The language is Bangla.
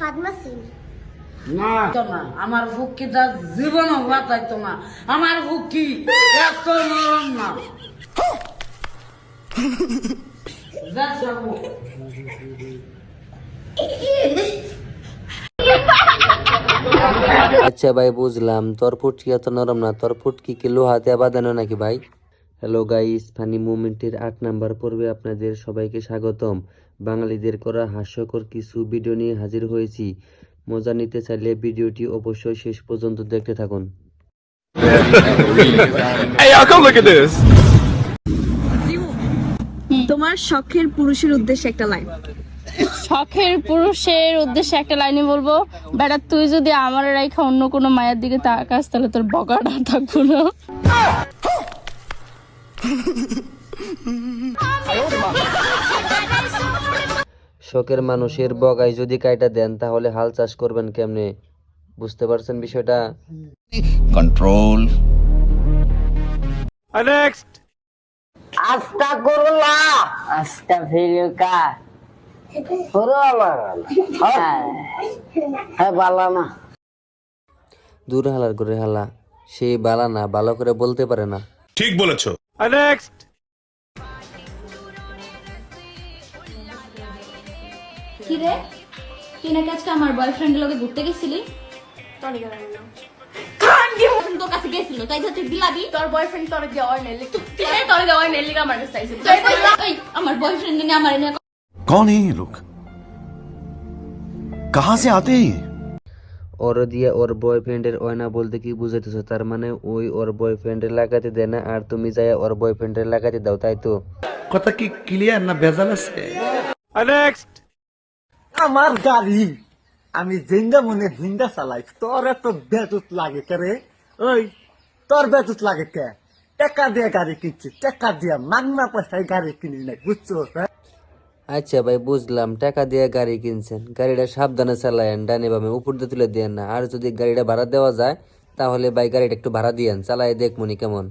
ফাতমা সিং না তো না আমার ফুকিটা জীবনও বাঁচাইতো না আমার ফুকি এত নরম না যা যাবো আচ্ছা ভাই বুঝলাম, তোর ফুটকি এত নরম না, তোর ফুটকি কি লোহাতে বাঁধানো নাকি ভাই? হ্যালো গাইস, ফানি মুভমেন্টের 8 নাম্বার পর্বে আপনাদের সবাইকে স্বাগতম। বাঙালিদের করা হাস্যকর কিছু ভিডিও নিয়ে হাজির হয়েছি। মজা নিতে চাইলে ভিডিওটি অবশ্যই শেষ পর্যন্ত দেখতে থাকুন। Hey, y'all, come look at this. তোমার শখের পুরুষের উদ্দেশ্যে একটা লাইন। শখের পুরুষের উদ্দেশ্যে একটা লাইনে বলবো, বেটা তুই যদি আমার রাইখা অন্য কোনো মায়ের দিকে তাকাস তাহলে তোর বকাটা থাকবো না। শখের মানুষের বগাই যদি কাইটা দেন তাহলে হাল চাষ করবেন কেমনে? বুঝতে পারছেন বিষয়টা? Control. Next. আস্তাগফিরুল্লাহ আস্তাগফিরুকা হ্যাঁ বালা না দূর হালার করে হালা, সেই বালা না, ভালো করে বলতে পারে না। ঠিক বলেছো। Next. কি রে, তুই নাকি আজকে আমার বয়ফ্রেন্ডের লগে ঘুরতে গেছিলি? তোর কাছে গেছিল তাই তো তুই বিলাবি তোর বয়ফ্রেন্ড তোর দেওয়ার নেই তোর দেওয়ার নেই লিগা আমার কাছে চাইছে আমার বয়ফ্রেন্ড নিয়ে আমার এনে कौन है ये लोग कहां से आते हैं ये ওর দিয়ে ওর বয়ফ্রেন্ডের ওয়না বলতে কি বুঝাইতেছো? তার মানে ওই ওর বয়ফ্রেন্ডের লাগাতে দেয় না আর তুমি যাই ওর বয়ফ্রেন্ডের লাগাতে দাও, তাই তো? কথা কি ক্লিয়ার না ভেজাল আছে? Next. আমার গাড়ি আমি জিন্দা মনে হিন্দা চালাই, তোর এত বেজুত লাগে কে রে? ওই তোর বেজুত লাগে কে? টাকা দিয়ে গাড়ি কিনছি, টাকা দিয়ে মাগনা পয়সায় গাড়ি কিনি নাই, বুঝছো? আচ্ছা ভাই বুঝলাম, টাকা দিয়ে গাড়ি কিনছেন, গাড়িটা সাবধানে চালায়েন, ডানে বামে উপর দিয়ে তুলে দেন না। আর যদি গাড়িটা ভাড়া দেওয়া যায় তাহলে ভাই গাড়িটা একটু ভাড়া দিয়েন, চালায় দেখমনি কেমন।